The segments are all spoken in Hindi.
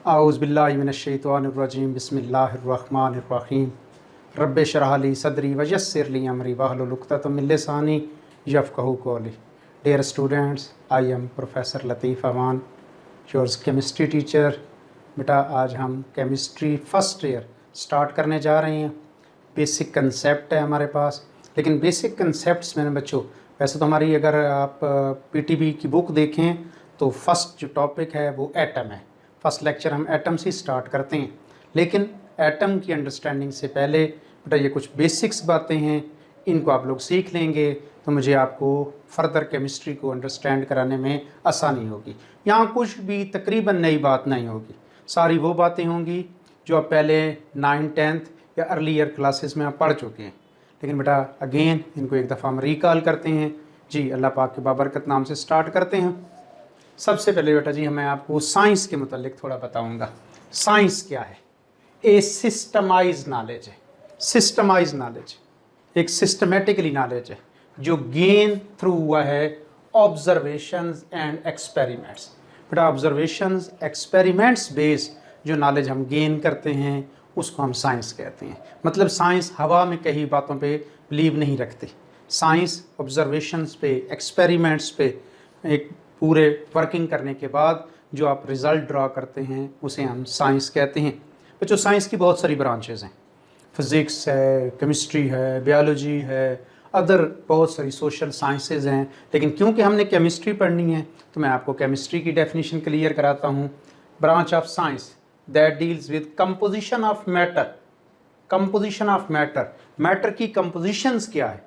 आऊज़ुबिल्लाहिमिनश्शैतानिर्रजीम बिस्मिल्लाहिर्रहमानिर्रहीम रब्बि इश्रह ली सदरी वयस्सिर ली अमरी वहलुल उक़दतम मिन लिसानी यफ़क़हू क़ौली। Dear students, I am Professor Lateef Aman, your chemistry teacher. बेटा आज हम केमिस्ट्री फर्स्ट ईयर स्टार्ट करने जा रहे हैं। बेसिक कंसेप्ट है हमारे पास, लेकिन बेसिक कंसेप्ट्स में बच्चों वैसे तो हमारी अगर आप पीटीबी की बुक देखें तो फर्स्ट जो टॉपिक है वो एटम है। फर्स्ट लेक्चर हम एटम से स्टार्ट करते हैं, लेकिन एटम की अंडरस्टैंडिंग से पहले बेटा ये कुछ बेसिक्स बातें हैं, इनको आप लोग सीख लेंगे तो मुझे आपको फर्दर केमिस्ट्री को अंडरस्टैंड कराने में आसानी होगी। यहाँ कुछ भी तकरीबन नई बात नहीं होगी, सारी वो बातें होंगी जो आप पहले 9th 10th या अर्ली ईयर क्लासेस में आप पढ़ चुके हैं। लेकिन बेटा अगेन इनको एक दफ़ा हम रिकॉल करते हैं जी। अल्लाह पाक के बाबरकत नाम से स्टार्ट करते हैं। सबसे पहले बेटा जी मैं आपको साइंस के मुतालिक थोड़ा बताऊंगा। साइंस क्या है? ए सिस्टमाइज नॉलेज है। सिस्टमाइज नॉलेज एक सिस्टमेटिकली नॉलेज है जो गेन थ्रू हुआ है ऑब्जर्वेशंस एंड एक्सपेरिमेंट्स। बेटा ऑब्जर्वेशंस एक्सपेरिमेंट्स बेस्ड जो नॉलेज हम गेन करते हैं उसको हम साइंस कहते हैं। मतलब साइंस हवा में कही बातों पे बिलीव नहीं रखती। साइंस ऑब्जर्वेशंस पे, एक्सपेरिमेंट्स पे एक पूरे वर्किंग करने के बाद जो आप रिज़ल्ट ड्रा करते हैं उसे हम साइंस कहते हैं। बच्चों साइंस की बहुत सारी ब्रांचेज़ हैं। फिज़िक्स है, केमिस्ट्री है, बायोलॉजी है, अदर बहुत सारी सोशल साइंसेज हैं। लेकिन क्योंकि हमने केमिस्ट्री पढ़नी है तो मैं आपको केमिस्ट्री की डेफिनेशन क्लियर कराता हूँ। Branch of science that deals with composition of matter. Composition of matter, matter की कंपोजिशंस क्या है।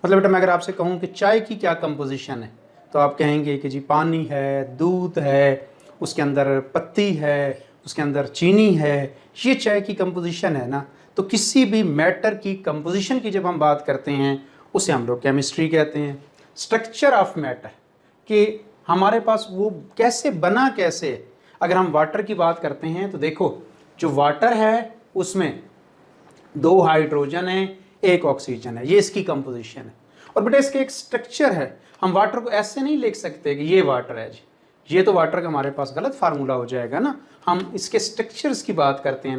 मतलब बेटा मैं अगर आपसे कहूँ कि चाय की क्या कंपोजिशन है तो आप कहेंगे कि जी पानी है, दूध है, उसके अंदर पत्ती है, उसके अंदर चीनी है, ये चाय की कंपोजिशन है ना। तो किसी भी मैटर की कंपोजिशन की जब हम बात करते हैं उसे हम लोग केमिस्ट्री कहते हैं। स्ट्रक्चर ऑफ मैटर कि हमारे पास वो कैसे बना, कैसे। अगर हम वाटर की बात करते हैं तो देखो जो वाटर है उसमें 2 हाइड्रोजन है, 1 ऑक्सीजन है, ये इसकी कंपोजिशन है। और बेटा इसके एक स्ट्रक्चर है। हम वाटर को ऐसे नहीं लिख सकते कि ये वाटर है जी, ये तो वाटर का हमारे पास गलत फार्मूला हो जाएगा ना। हम इसके स्ट्रक्चर्स की बात करते हैं,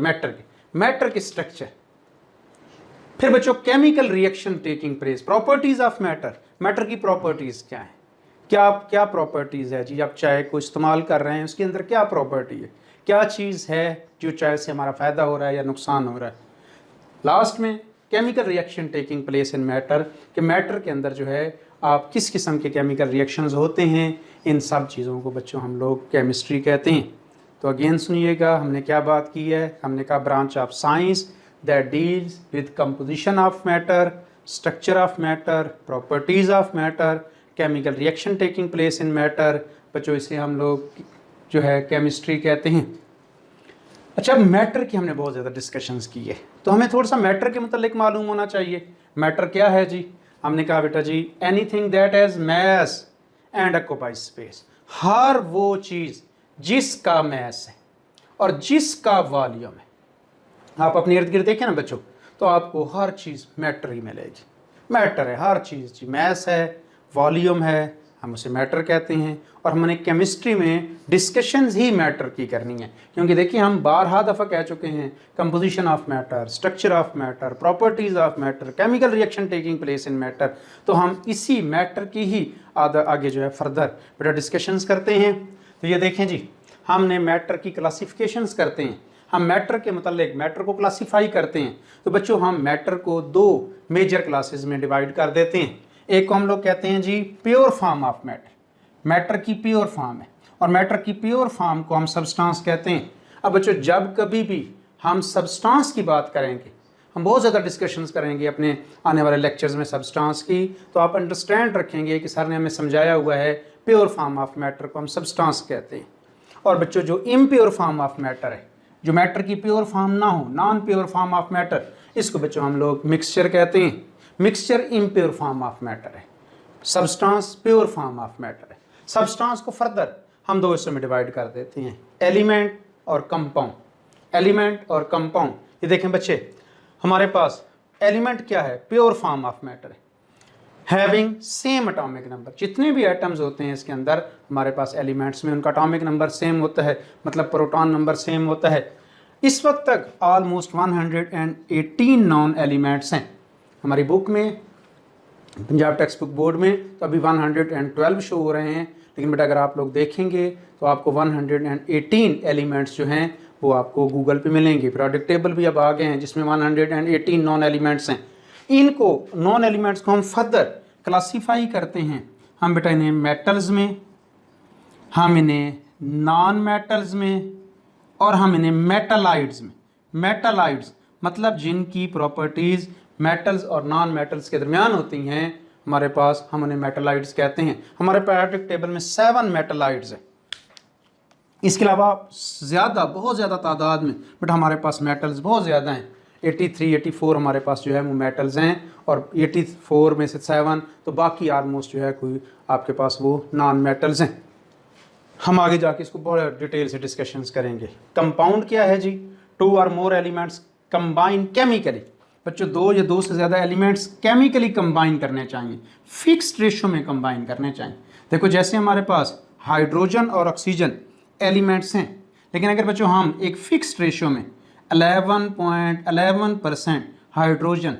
मैटर के स्ट्रक्चर। फिर बच्चों chemical reaction taking place, properties of matter. Matter की प्रॉपर्टीज क्या है, क्या प्रॉपर्टीज है जी। आप चाय को इस्तेमाल कर रहे हैं, उसके अंदर क्या प्रॉपर्टी है, क्या चीज़ है जो चाय से हमारा फ़ायदा हो रहा है या नुकसान हो रहा है। लास्ट में chemical reaction taking place in matter कि मैटर के अंदर जो है आप किस किस्म के केमिकल रिएक्शंस होते हैं। इन सब चीज़ों को बच्चों हम लोग केमिस्ट्री कहते हैं। तो अगेन सुनिएगा हमने क्या बात की है। हमने कहा branch of science that deals with composition of matter, structure of matter, properties of matter, chemical reaction taking place in matter. बच्चों इसे हम लोग जो है केमिस्ट्री कहते हैं। अच्छा मैटर की हमने बहुत ज़्यादा डिस्कशंस की है तो हमें थोड़ा सा मैटर के मतलब मालूम होना चाहिए। मैटर क्या है जी। हमने कहा बेटा जी anything that has mass and occupies space. हर वो चीज़ जिसका मैस है और जिसका वॉल्यूम है। आप अपने इर्द गिर्द देखें ना बच्चों तो आपको हर चीज़ मैटर ही मिलेगी। मैटर है हर चीज़ जी, मैस है, वॉल्यूम है, हम उसे मैटर कहते हैं। और हमने केमिस्ट्री में डिस्कशंस ही मैटर की करनी है, क्योंकि देखिए हम बारहा दफ़ा कह चुके हैं composition of matter, structure of matter, properties of matter, chemical reaction taking place in matter. तो हम इसी मैटर की ही आगे जो है फर्दर बेटा डिस्कशंस करते हैं। तो ये देखें जी हमने मैटर की क्लासिफिकेशंस करते हैं। हम मैटर के मतलब मैटर को क्लासीफाई करते हैं। तो बच्चों हम मैटर को 2 मेजर क्लासेस में डिवाइड कर देते हैं। एक को हम लोग कहते हैं जी pure form of matter, matter की प्योर फॉर्म है। और मैटर की प्योर फॉर्म को हम सब्सटेंस कहते हैं। अब बच्चों जब कभी भी हम सब्सटेंस की बात करेंगे, हम बहुत ज़्यादा डिस्कशंस करेंगे अपने आने वाले लेक्चर्स में सब्सटेंस की, तो आप अंडरस्टैंड रखेंगे कि सर ने हमें समझाया हुआ है प्योर फॉर्म ऑफ मैटर को हम सब्सटेंस कहते हैं। और बच्चों जो इम्प्योर फॉर्म ऑफ मैटर है, जो मैटर की प्योर फॉर्म ना हो, non pure form of matter, इसको बच्चों हम लोग मिक्सचर कहते हैं। Mixture impure form of matter है, substance pure form of matter है। सब्सटेंस को फर्दर हम 2 हिस्सों में डिवाइड कर देते हैं, एलिमेंट और कंपाउंड। एलिमेंट और कंपाउंड, ये देखें बच्चे हमारे पास एलिमेंट क्या है, प्योर फॉर्म ऑफ मैटर है। हैविंग सेम एटॉमिक नंबर, जितने भी एटम्स होते हैं इसके अंदर हमारे पास एलिमेंट्स में, उनका एटॉमिक नंबर सेम होता है, मतलब प्रोटॉन नंबर सेम होता है। इस वक्त तक ऑलमोस्ट 118 नॉन एलिमेंट्स हैं हमारी बुक में, पंजाब टेक्स्ट बुक बोर्ड में तो अभी 112 शो हो रहे हैं, लेकिन बेटा अगर आप लोग देखेंगे तो आपको 118 एलिमेंट्स जो हैं वो आपको गूगल पे मिलेंगे। प्रोडक्ट टेबल भी अब आ गए हैं जिसमें 118 नॉन एलिमेंट्स हैं। इनको नॉन एलिमेंट्स को हम फर्दर क्लासीफाई करते हैं, हम बेटा इन्हें मेटल्स में, हम इन्हें नॉन मेटल्स में, और हम इन्हें मेटालाइड्स में। मेटालाइड्स मतलब जिनकी प्रॉपर्टीज़ मेटल्स और नॉन मेटल्स के दरमियान होती हैं हमारे पास, हम उन्हें मेटालाइड्स कहते हैं। हमारे पीरियोडिक टेबल में 7 मेटालाइड्स हैं। इसके अलावा ज़्यादा, बहुत ज़्यादा तादाद में बट हमारे पास मेटल्स बहुत ज़्यादा हैं। 83, 84 हमारे पास जो है वो मेटल्स हैं, और 84 में से 7, तो बाकी आलमोस्ट जो है कोई आपके पास वो नॉन मेटल्स हैं। हम आगे जाके इसको बहुत डिटेल से डिस्कशंस करेंगे। कंपाउंड क्या है जी? 2 और मोर एलिमेंट्स कंबाइन केमिकली। बच्चों 2 या 2 से ज़्यादा एलिमेंट्स केमिकली कंबाइन करने चाहिए, फिक्स्ड रेशो में कंबाइन करने चाहिए। देखो जैसे हमारे पास हाइड्रोजन और ऑक्सीजन एलिमेंट्स हैं, लेकिन अगर बच्चों हम एक फिक्स्ड रेशो में 11.11% हाइड्रोजन,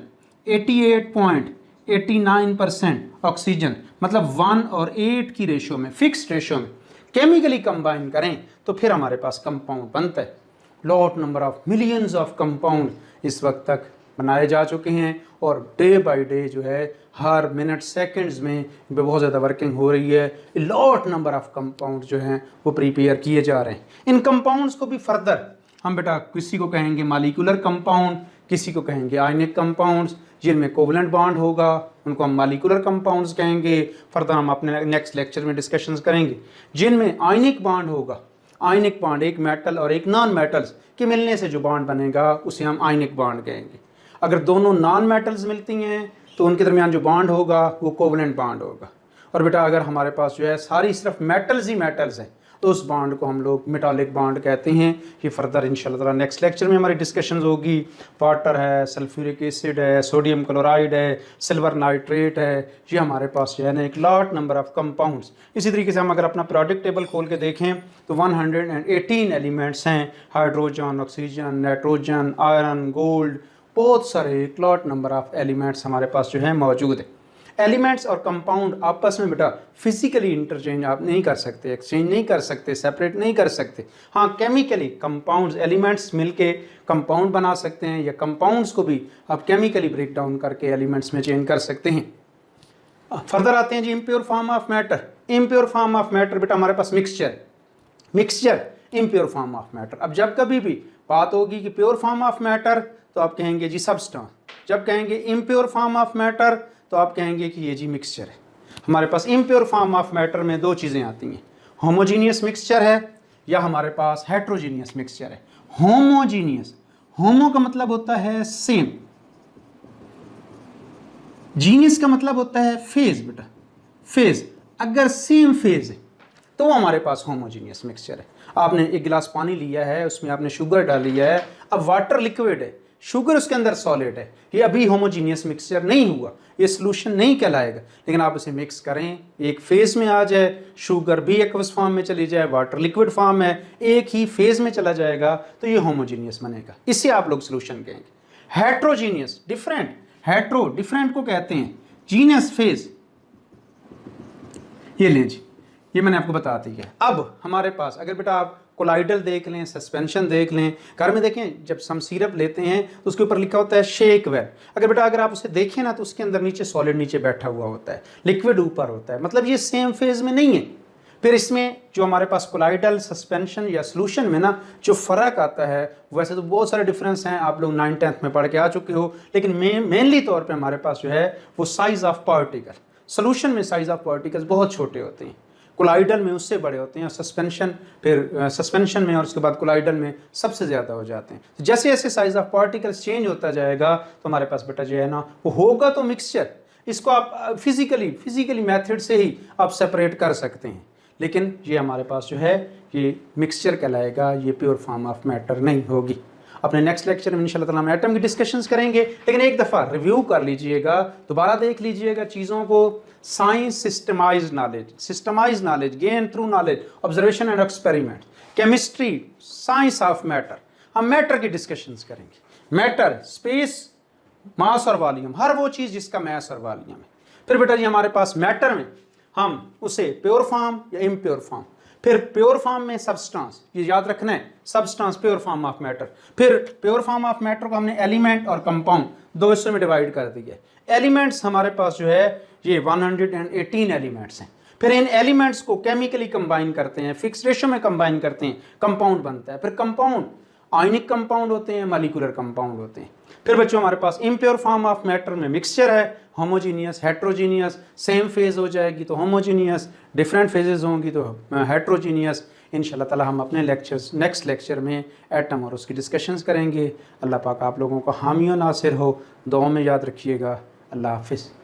88.89% ऑक्सीजन, मतलब 1 और 8 की रेशो में, फिक्स्ड रेशो में केमिकली कंबाइन करें तो फिर हमारे पास कंपाउंड बनता है। Lot number of millions of compound इस वक्त तक बनाए जा चुके हैं, और डे बाय डे जो है हर मिनट सेकंड्स में इन पर बहुत ज़्यादा वर्किंग हो रही है। लॉट नंबर ऑफ कंपाउंड जो हैं वो प्रिपेयर किए जा रहे हैं। इन कंपाउंड्स को भी फर्दर हम बेटा किसी को कहेंगे मॉलिक्यूलर कंपाउंड, किसी को कहेंगे आयनिक कंपाउंड्स, जिनमें कोवलेंट बॉन्ड होगा उनको हम मॉलिक्यूलर कंपाउंड्स कहेंगे। फर्दर हम अपने नेक्स्ट लेक्चर में डिस्कशंस करेंगे। जिनमें आयनिक बॉन्ड होगा, आयनिक बॉन्ड एक मेटल और एक नॉन मेटल्स के मिलने से जो बॉन्ड बनेगा उसे हम आयनिक बॉन्ड कहेंगे। अगर दोनों नॉन मेटल्स मिलती हैं तो उनके दरमियान जो बॉन्ड होगा वो कोवलेंट बॉन्ड होगा। और बेटा अगर हमारे पास जो है सारी सिर्फ मेटल्स ही मेटल्स हैं तो उस बॉन्ड को हम लोग मेटालिक बॉन्ड कहते हैं। ये फर्दर इंशाल्लाह ताला नेक्स्ट लेक्चर में हमारी डिस्कशंस होगी। वाटर है, सल्फ्यूरिक एसिड है, सोडियम क्लोराइड है, सिल्वर नाइट्रेट है, ये हमारे पास जो है ना एक लॉट नंबर ऑफ कंपाउंड्स। इसी तरीके से हम अगर अपना प्रोडक्ट टेबल खोल के देखें तो 118 एलिमेंट्स हैं, hydrogen, oxygen, nitrogen, iron, gold, बहुत सारे एक लॉट नंबर ऑफ एलिमेंट्स हमारे पास जो है मौजूद है। एलिमेंट्स और कंपाउंड आपस में बेटा फिजिकली इंटरचेंज आप नहीं कर सकते, एक्सचेंज नहीं कर सकते, सेपरेट नहीं कर सकते। हाँ, केमिकली कंपाउंड्स, एलिमेंट्स मिलके कंपाउंड बना सकते हैं, या कंपाउंड्स को भी आप केमिकली ब्रेक डाउन करके एलिमेंट्स में चेंज कर सकते हैं। फर्दर आते हैं जी impure form of matter. Impure form of matter बेटा हमारे पास mixture, mixture impure form of matter. अब जब कभी भी बात होगी कि प्योर फॉर्म ऑफ मैटर तो आप कहेंगे जी सबस्टेंस, जब कहेंगे इम्प्योर फॉर्म ऑफ मैटर तो आप कहेंगे कि ये जी मिक्सचर है। हमारे पास इम्प्योर फॉर्म ऑफ मैटर में 2 चीज़ें आती हैं, होमोजीनियस मिक्सचर है या हमारे पास हेट्रोजीनियस मिक्सचर है। होमोजीनियस, होमो का मतलब होता है सेम, जीनियस का मतलब होता है फेज। बेटा फेज, अगर सेम फेज है तो हमारे पास होमोजीनियस मिक्सचर है। आपने एक गिलास पानी लिया है, उसमें आपने शुगर डाल लिया है, अब वाटर लिक्विड है, शुगर उसके अंदर सॉलिड है, ये अभी होमोजीनियस मिक्सचर नहीं हुआ, ये सोल्यूशन नहीं कहलाएगा। लेकिन आप इसे मिक्स करें, एक फेज में आ जाए, शुगर भी एक्वस फॉर्म में चली जाए, वाटर लिक्विड फॉर्म में एक ही फेज में चला जाएगा तो ये होमोजीनियस बनेगा, इससे आप लोग सोल्यूशन कहेंगे। हेट्रोजीनियस डिफरेंट, हेट्रो डिफरेंट को कहते हैं, जीनियस फेज। ये लें जी, ये मैंने आपको बता दी है। अब हमारे पास अगर बेटा आप कोलाइडल देख लें, सस्पेंशन देख लें, घर में देखें जब हम सिरप लेते हैं तो उसके ऊपर लिखा होता है शेक वेल। अगर बेटा अगर आप उसे देखें ना तो उसके अंदर नीचे सॉलिड नीचे बैठा हुआ होता है, लिक्विड ऊपर होता है, मतलब ये सेम फेज में नहीं है। फिर इसमें जो हमारे पास कोलाइडल, सस्पेंशन या सोल्यूशन में ना जो फ़र्क आता है, वैसे तो बहुत सारे डिफरेंस हैं, आप लोग 9th 10th में पढ़ के आ चुके हो, लेकिन मेनली तौर पर हमारे पास जो है वो साइज़ ऑफ पार्टिकल। सोल्यूशन में साइज़ ऑफ पार्टिकल्स बहुत छोटे होते हैं, कोलाइडल में उससे बड़े होते हैं, सस्पेंशन फिर सस्पेंशन में और उसके बाद कोलाइडल में सबसे ज़्यादा हो जाते हैं। तो जैसे जैसे साइज़ ऑफ पार्टिकल्स चेंज होता जाएगा तो हमारे पास बेटा जो है ना वो होगा तो मिक्सचर। इसको आप फिजिकली मेथड से ही आप सेपरेट कर सकते हैं, लेकिन ये हमारे पास जो है ये मिक्सचर कहलाएगा, ये प्योर फॉर्म ऑफ मैटर नहीं होगी। अपने नेक्स्ट लेक्चर में इंशाल्लाह ताला हम एटम की डिस्कशंस करेंगे, लेकिन एक दफ़ा रिव्यू कर लीजिएगा, दोबारा देख लीजिएगा चीज़ों को। Science systemise knowledge gain through knowledge, observation and experiment. Chemistry science of matter, हम मैटर की डिस्कशंस करेंगे। मैटर, स्पेस, मास और वॉल्यूम, हर वो चीज़ जिसका मास और वॉल्यूम है। फिर बेटा जी हमारे पास मैटर में हम उसे प्योर फॉर्म या इम्प्योर फॉर्म, फिर प्योर फॉर्म में सब्सटेंस, ये याद रखना है, substance pure form of matter. फिर प्योर फॉर्म ऑफ मैटर को हमने एलिमेंट और कंपाउंड दो हिस्सों में डिवाइड कर दिया है। एलिमेंट्स हमारे पास जो है ये 118 एलिमेंट्स हैं। फिर इन एलिमेंट्स को केमिकली कंबाइन करते हैं, फिक्स रेशो में कंबाइन करते हैं, कंपाउंड बनता है। फिर कंपाउंड आयनिक कंपाउंड होते हैं, मॉलिक्यूलर कंपाउंड होते हैं। फिर बच्चों हमारे पास इम्प्योर फॉर्म ऑफ मैटर में मिक्सचर है, होमोजीनियस, हेट्रोजीनियस, सेम फेज हो जाएगी तो होमोजीनियस, डिफरेंट फेजेस होंगी तो हेट्रोजीनियस। इंशाल्लाह ताला हम अपने नेक्स्ट लेक्चर में एटम और उसकी डिस्कशंस करेंगे। अल्लाह पाक आप लोगों को हामी और नासिर हो, दुआ में याद रखिएगा। अल्लाह हाफिज़।